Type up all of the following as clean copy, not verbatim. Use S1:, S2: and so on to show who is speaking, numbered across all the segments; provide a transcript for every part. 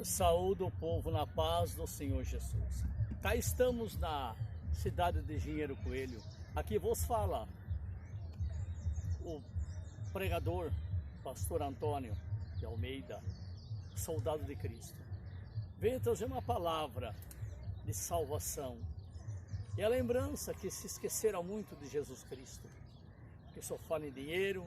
S1: Saúde o povo na paz do Senhor Jesus. Cá estamos na cidade de Engenheiro Coelho. Aqui vos fala o pregador, pastor Antônio de Almeida, soldado de Cristo. Venho trazer uma palavra de salvação. E a lembrança que se esqueceram muito de Jesus Cristo. Que só fala em dinheiro,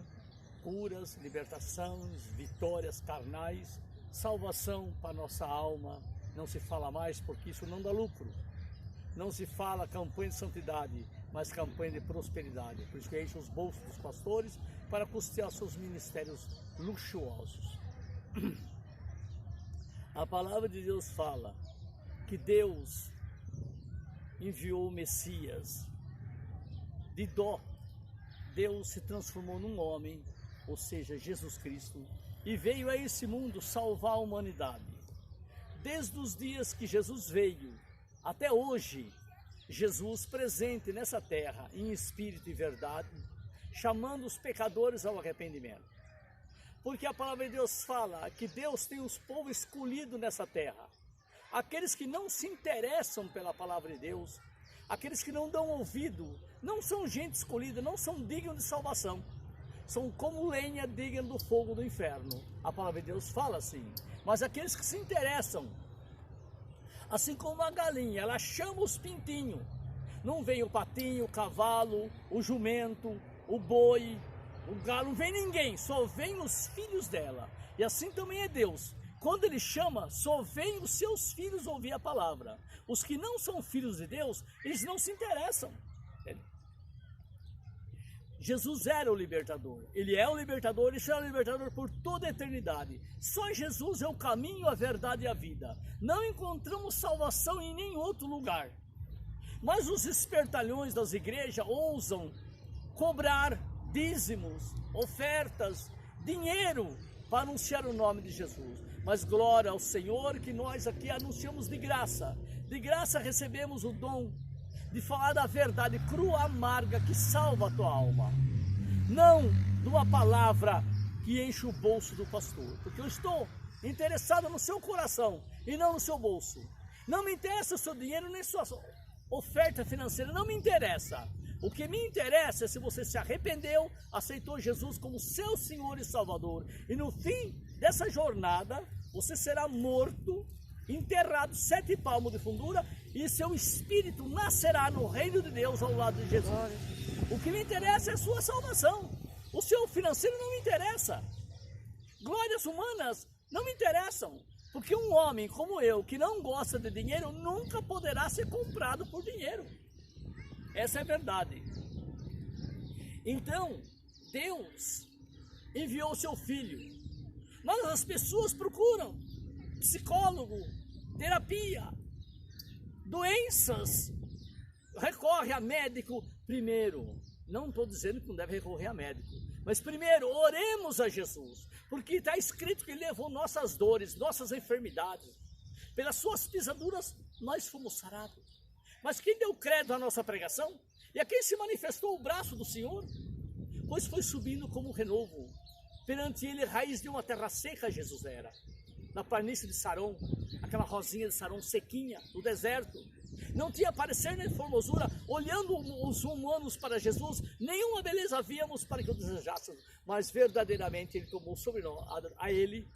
S1: curas, libertações, vitórias carnais, salvação para nossa alma. Não se fala mais porque isso não dá lucro. Não se fala campanha de santidade, mas campanha de prosperidade. Por isso que enche os bolsos dos pastores para custear seus ministérios luxuosos. A palavra de Deus fala que Deus enviou o Messias. De dó, Deus se transformou num homem, ou seja, Jesus Cristo, e veio a esse mundo salvar a humanidade. Desde os dias que Jesus veio, até hoje, Jesus presente nessa terra, em espírito e verdade, chamando os pecadores ao arrependimento. Porque a palavra de Deus fala que Deus tem os povos escolhidos nessa terra. Aqueles que não se interessam pela palavra de Deus, aqueles que não dão ouvido, não são gente escolhida, não são dignos de salvação. São como lenha digna do fogo do inferno. A palavra de Deus fala assim. Mas aqueles que se interessam, assim como a galinha, ela chama os pintinhos. Não vem o patinho, o cavalo, o jumento, o boi, o galo, não vem ninguém, só vem os filhos dela. E assim também é Deus. Quando Ele chama, só vem os seus filhos ouvir a palavra. Os que não são filhos de Deus, eles não se interessam. Jesus era o libertador. Ele é o libertador, Ele será o libertador por toda a eternidade. Só Jesus é o caminho, a verdade e a vida. Não encontramos salvação em nenhum outro lugar. Mas os espertalhões das igrejas ousam cobrar dízimos, ofertas, dinheiro para anunciar o nome de Jesus. Mas glória ao Senhor que nós aqui anunciamos de graça. De graça recebemos o dom de falar da verdade crua, amarga, que salva a tua alma. Não de uma palavra que enche o bolso do pastor. Porque eu estou interessado no seu coração e não no seu bolso. Não me interessa o seu dinheiro nem sua oferta financeira, não me interessa. O que me interessa é se você se arrependeu, aceitou Jesus como seu Senhor e Salvador. E no fim dessa jornada, você será morto, enterrado 7 palmos de fundura, e seu espírito nascerá no reino de Deus ao lado de Jesus. O que me interessa é a sua salvação. O seu financeiro não me interessa. Glórias humanas não me interessam. Porque um homem como eu, que não gosta de dinheiro, nunca poderá ser comprado por dinheiro. Essa é a verdade. Então, Deus enviou o seu Filho. Mas as pessoas procuram psicólogo, terapia, doenças, recorre a médico primeiro. Não estou dizendo que não deve recorrer a médico, mas primeiro oremos a Jesus, porque está escrito que Ele levou nossas dores, nossas enfermidades. Pelas suas pisaduras nós fomos sarados. Mas quem deu crédito à nossa pregação? E a quem se manifestou o braço do Senhor? Pois foi subindo como renovo. Perante Ele, raiz de uma terra seca, Jesus era. Na planície de Saron, aquela rosinha de Saron sequinha, no deserto. Não tinha parecer nem formosura, olhando os humanos para Jesus, nenhuma beleza víamos para que o desejássemos, mas verdadeiramente Ele tomou sobre nós, a Ele,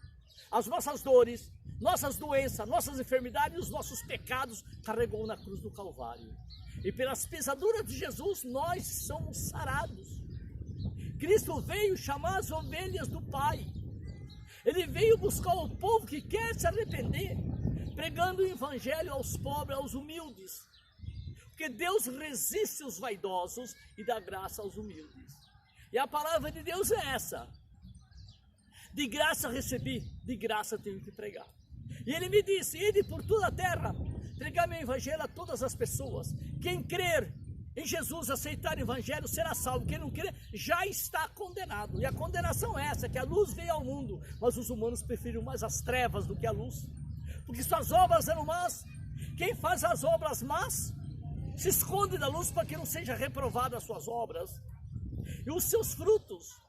S1: as nossas dores, nossas doenças, nossas enfermidades, os nossos pecados, carregou na cruz do Calvário. E pelas pisaduras de Jesus, nós somos sarados. Cristo veio chamar as ovelhas do Pai. Ele veio buscar o povo que quer se arrepender, pregando o evangelho aos pobres, aos humildes. Porque Deus resiste os vaidosos e dá graça aos humildes. E a palavra de Deus é essa. De graça recebi, de graça tenho que pregar. E Ele me disse, ide por toda a terra, pregar meu evangelho a todas as pessoas. Quem crer em Jesus, aceitar o evangelho, será salvo. Quem não crer, já está condenado. E a condenação é essa, que a luz veio ao mundo, mas os humanos preferiram mais as trevas do que a luz. Porque suas obras eram más. Quem faz as obras más, se esconde da luz para que não seja reprovada as suas obras. E os seus frutos,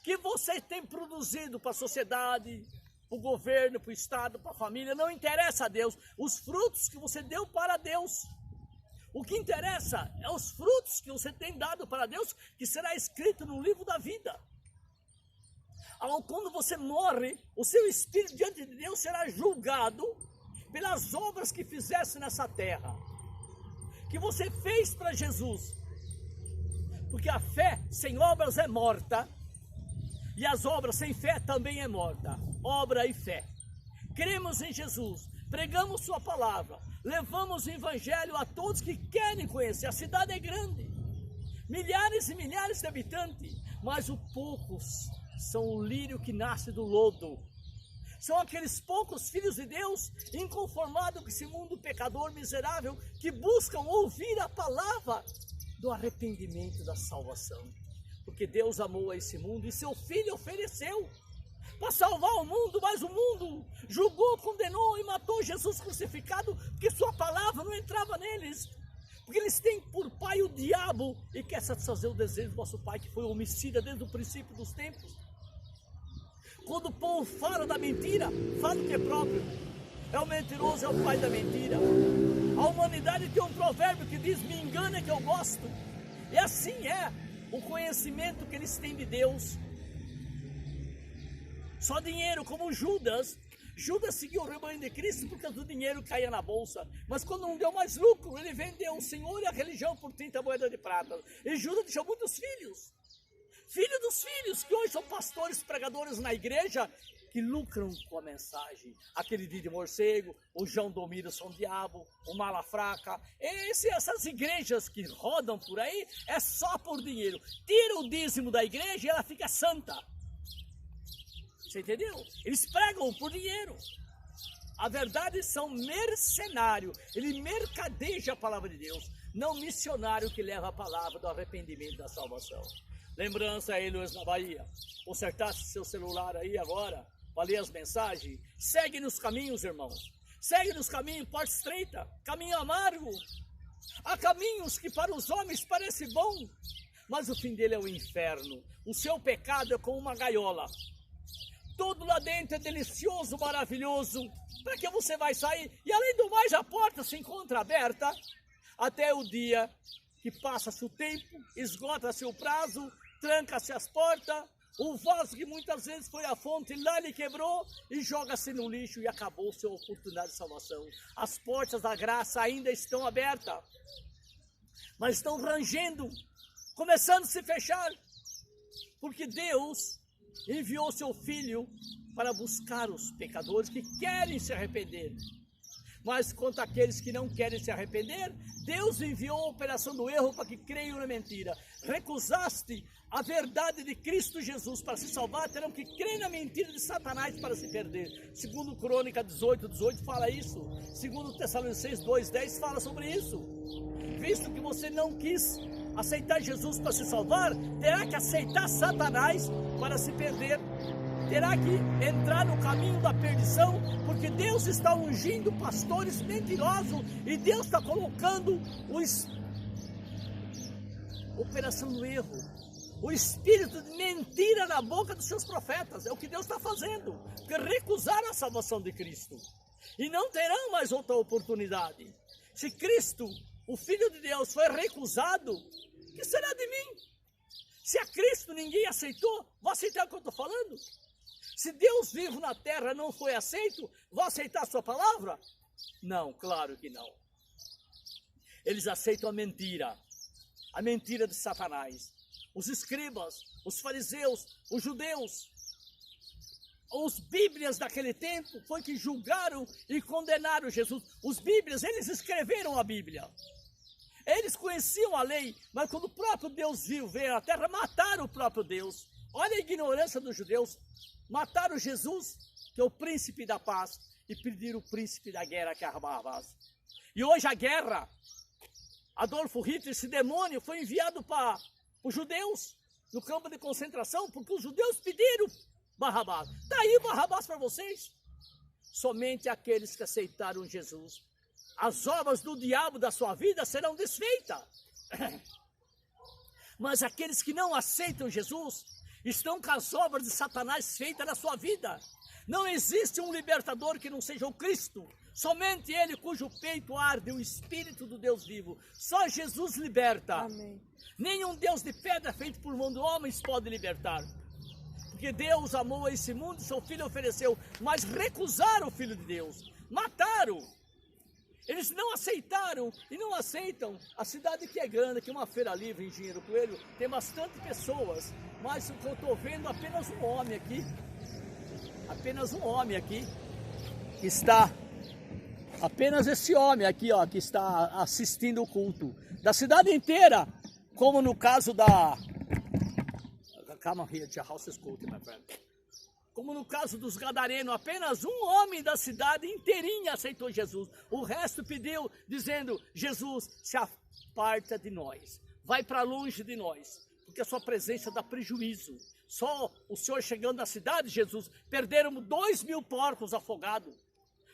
S1: que você tem produzido para a sociedade, para o governo, para o Estado, para a família, não interessa a Deus. Os frutos que você deu para Deus. O que interessa é os frutos que você tem dado para Deus, que será escrito no livro da vida. Quando você morre, o seu espírito diante de Deus será julgado pelas obras que fizesse nessa terra, que você fez para Jesus. Porque a fé sem obras é morta, e as obras sem fé também é morta. Obra e fé. Cremos em Jesus, pregamos sua palavra, levamos o evangelho a todos que querem conhecer. A cidade é grande, milhares e milhares de habitantes, mas os poucos são o lírio que nasce do lodo. São aqueles poucos filhos de Deus, inconformados com esse mundo pecador miserável, que buscam ouvir a palavra do arrependimento, da salvação. Porque Deus amou a esse mundo e seu Filho ofereceu para salvar o mundo, mas o mundo julgou, condenou e matou Jesus crucificado, porque sua palavra não entrava neles. Porque eles têm por pai o diabo e quer satisfazer o desejo do nosso pai, que foi homicida desde o princípio dos tempos. Quando o povo fala da mentira, fala o que é próprio. É o mentiroso, é o pai da mentira. A humanidade tem um provérbio que diz: me engana que eu gosto. E assim é o conhecimento que eles têm de Deus. Só dinheiro, como Judas. Judas seguiu o rebanho de Cristo porque o dinheiro caía na bolsa. Mas quando não deu mais lucro, ele vendeu o Senhor e a religião por 30 moedas de prata. E Judas deixou muitos filhos. Filho dos filhos, que hoje são pastores, pregadores na igreja, que lucram com a mensagem. Aquele Didi Morcego, o João Domiro São Diabo, o Mala Fraca. Essas igrejas que rodam por aí é só por dinheiro. Tira o dízimo da igreja e ela fica santa. Você entendeu? Eles pregam por dinheiro. A verdade são mercenários. Ele mercadeja a palavra de Deus. Não missionário que leva a palavra do arrependimento e da salvação. Lembrança aí, Luiz, na Bahia. Consertasse seu celular aí agora, para ler as mensagens. Segue nos caminhos, irmãos. Segue nos caminhos, porta estreita, caminho amargo. Há caminhos que para os homens parecem bom, mas o fim dele é o inferno. O seu pecado é como uma gaiola. Tudo lá dentro é delicioso, maravilhoso. Para que você vai sair? E além do mais, a porta se encontra aberta até o dia que passa-se o tempo, esgota-se o prazo, tranca-se as portas, o vaso que muitas vezes foi a fonte, lá ele quebrou e joga-se no lixo e acabou sua oportunidade de salvação. As portas da graça ainda estão abertas, mas estão rangendo, começando a se fechar, porque Deus enviou seu Filho para buscar os pecadores que querem se arrepender. Mas quanto àqueles que não querem se arrepender, Deus enviou a operação do erro para que creiam na mentira. Recusaste a verdade de Cristo Jesus para se salvar, terão que crer na mentira de Satanás para se perder. Segundo Crônica 18 fala isso. Segundo Tessalonicenses 2:10 fala sobre isso. Visto que você não quis aceitar Jesus para se salvar, terá que aceitar Satanás para se perder. Terá que entrar no caminho da perdição, porque Deus está ungindo pastores mentirosos e Deus está colocando operação do erro, o espírito de mentira na boca dos seus profetas. É o que Deus está fazendo, porque recusaram a salvação de Cristo e não terão mais outra oportunidade. Se Cristo, o Filho de Deus, foi recusado, o que será de mim? Se a Cristo ninguém aceitou, vou aceitar o que eu estou falando? Se Deus vivo na terra não foi aceito, vou aceitar a sua palavra? Não, claro que não. Eles aceitam a mentira de Satanás. Os escribas, os fariseus, os judeus, os bíblias daquele tempo foi que julgaram e condenaram Jesus. Os bíblias, eles escreveram a Bíblia. Eles conheciam a lei, mas quando o próprio Deus veio à terra, mataram o próprio Deus. Olha a ignorância dos judeus. Mataram Jesus, que é o príncipe da paz, e pediram o príncipe da guerra, que é Barrabás. E hoje a guerra, Adolfo Hitler, esse demônio, foi enviado para os judeus, no campo de concentração, porque os judeus pediram Barrabás. Está aí Barrabás para vocês. Somente aqueles que aceitaram Jesus, as obras do diabo da sua vida serão desfeitas. Mas aqueles que não aceitam Jesus, estão com as obras de Satanás feitas na sua vida. Não existe um libertador que não seja o Cristo. Somente Ele cujo peito arde o Espírito do Deus vivo. Só Jesus liberta.
S2: Amém.
S1: Nenhum Deus de pedra feito por mão de homens pode libertar. Porque Deus amou esse mundo, seu Filho ofereceu, mas recusaram o Filho de Deus. Mataram. Eles não aceitaram e não aceitam. A cidade que é grande, que é uma feira livre em Engenheiro Coelho, tem bastante pessoas, mas o que eu estou vendo apenas um homem aqui. Apenas um homem aqui que está, apenas esse homem aqui, ó, que está assistindo o culto. Da cidade inteira, como no caso da... Come here, your house is cold, my friend. Como no caso dos gadarenos, apenas um homem da cidade inteirinha aceitou Jesus. O resto pediu, dizendo, Jesus, se aparta de nós. Vai para longe de nós, porque a sua presença dá prejuízo. Só o Senhor chegando na cidade, Jesus, perderam 2.000 porcos afogados.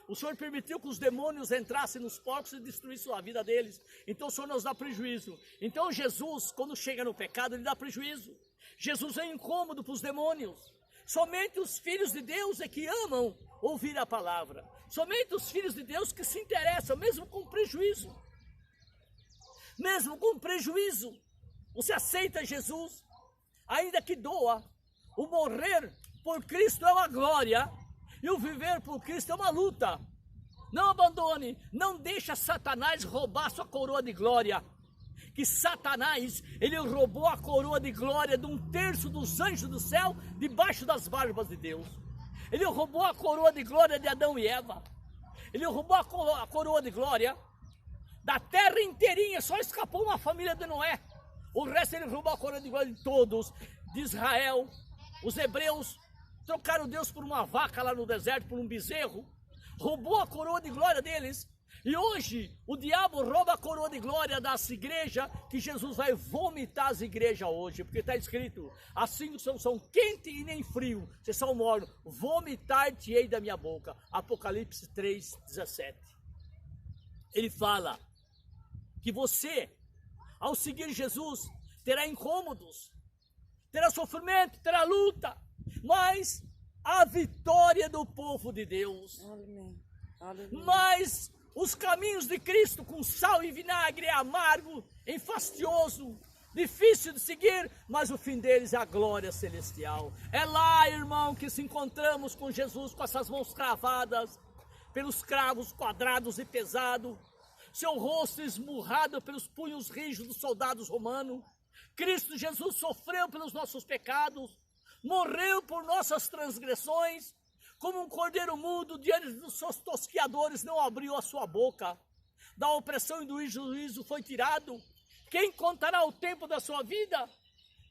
S1: O Senhor permitiu que os demônios entrassem nos porcos e destruíssem a vida deles. Então o Senhor nos dá prejuízo. Então Jesus, quando chega no pecado, ele dá prejuízo. Jesus é incômodo para os demônios. Somente os filhos de Deus é que amam ouvir a palavra. Somente os filhos de Deus que se interessam, mesmo com prejuízo. Mesmo com prejuízo. Você aceita Jesus, ainda que doa. O morrer por Cristo é uma glória e o viver por Cristo é uma luta. Não abandone, não deixa Satanás roubar sua coroa de glória. Que Satanás, ele roubou a coroa de glória de 1/3 dos anjos do céu, debaixo das barbas de Deus. Ele roubou a coroa de glória de Adão e Eva. Ele roubou a coroa de glória da terra inteirinha, só escapou uma família de Noé. O resto ele roubou a coroa de glória de todos, de Israel. Os hebreus trocaram Deus por uma vaca lá no deserto, por um bezerro. Roubou a coroa de glória deles. E hoje o diabo rouba a coroa de glória das igrejas, que Jesus vai vomitar as igrejas hoje, porque está escrito, assim são quente e nem frio, vocês são mornos, vomitar-te-ei da minha boca. Apocalipse 3:17. Ele fala que você, ao seguir Jesus, terá incômodos, terá sofrimento, terá luta, mas a vitória do povo de Deus.
S2: Amém. Aleluia.
S1: Mas os caminhos de Cristo com sal e vinagre é amargo, enfastioso, difícil de seguir, mas o fim deles é a glória celestial. É lá, irmão, que se encontramos com Jesus, com essas mãos cravadas, pelos cravos quadrados e pesados, seu rosto esmurrado pelos punhos rígidos dos soldados romanos. Cristo Jesus sofreu pelos nossos pecados, morreu por nossas transgressões, como um cordeiro mudo diante dos seus tosquiadores, não abriu a sua boca. Da opressão e do juízo foi tirado. Quem contará o tempo da sua vida?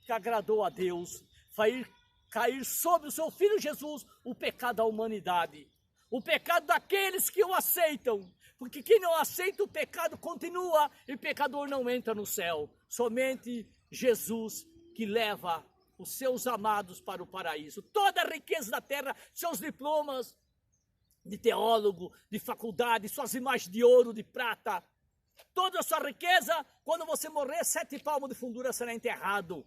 S1: Que agradou a Deus, vai cair sobre o seu Filho Jesus o pecado da humanidade. O pecado daqueles que o aceitam. Porque quem não aceita o pecado continua e pecador não entra no céu. Somente Jesus que leva os seus amados para o paraíso. Toda a riqueza da terra, seus diplomas de teólogo, de faculdade, suas imagens de ouro, de prata, toda a sua riqueza, quando você morrer, 7 palmos de fundura será enterrado.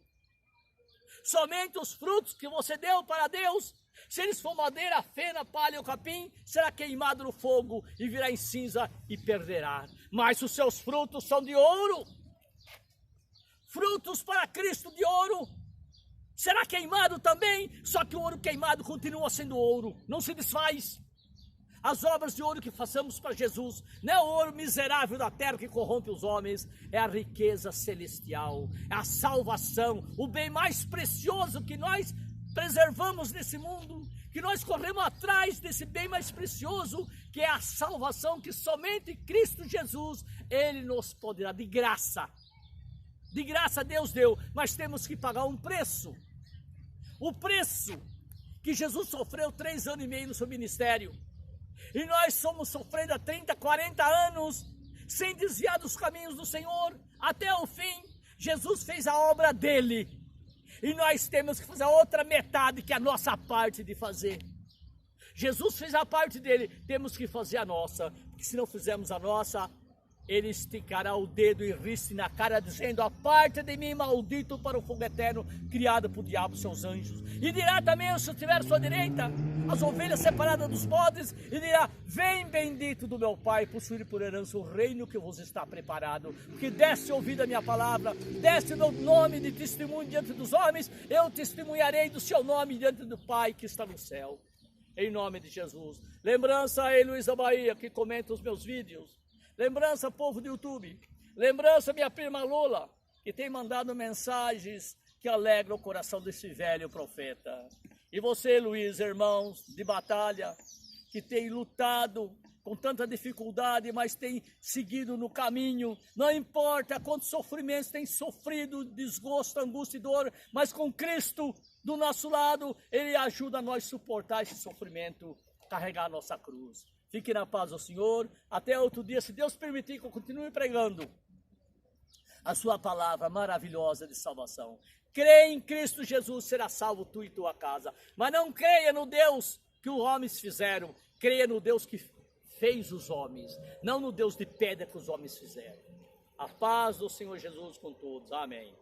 S1: Somente os frutos que você deu para Deus, se eles for madeira, fena, palha ou capim, será queimado no fogo e virá em cinza e perderá. Mas os seus frutos são de ouro. Frutos para Cristo de ouro. Será queimado também, só que o ouro queimado continua sendo ouro, não se desfaz. As obras de ouro que façamos para Jesus, não é o ouro miserável da terra que corrompe os homens, é a riqueza celestial, é a salvação, o bem mais precioso que nós preservamos nesse mundo, que nós corremos atrás desse bem mais precioso, que é a salvação que somente Cristo Jesus, Ele nos poderá, de graça. De graça Deus deu, mas temos que pagar um preço. O preço que Jesus sofreu 3 anos e meio no seu ministério. E nós somos sofrendo há 30, 40 anos, sem desviar dos caminhos do Senhor, até o fim. Jesus fez a obra dele. E nós temos que fazer a outra metade, que é a nossa parte de fazer. Jesus fez a parte dele, temos que fazer a nossa. Porque se não fizermos a nossa, ele esticará o dedo e riste na cara, dizendo: aparta de mim, maldito, para o fogo eterno, criado por diabo e seus anjos. E dirá também, se estiver à sua direita, as ovelhas separadas dos bodes, e dirá: vem, bendito do meu Pai, possuir por herança o reino que vos está preparado, porque deste ouvido a minha palavra, deste meu nome de testemunho diante dos homens, eu testemunharei do seu nome diante do Pai que está no céu. Em nome de Jesus. Lembrança aí, Luiz da Bahia, que comenta os meus vídeos. Lembrança, povo do YouTube. Lembrança, minha prima Lula, que tem mandado mensagens que alegram o coração desse velho profeta. E você, Luiz, irmãos de batalha, que tem lutado com tanta dificuldade, mas tem seguido no caminho. Não importa quantos sofrimentos tem sofrido, desgosto, angústia e dor, mas com Cristo do nosso lado, Ele ajuda a nós a suportar esse sofrimento, carregar a nossa cruz. Fique na paz do Senhor, até outro dia, se Deus permitir que eu continue pregando a sua palavra maravilhosa de salvação. Creia em Cristo Jesus, será salvo tu e tua casa. Mas não creia no Deus que os homens fizeram, creia no Deus que fez os homens, não no Deus de pedra que os homens fizeram. A paz do Senhor Jesus com todos. Amém.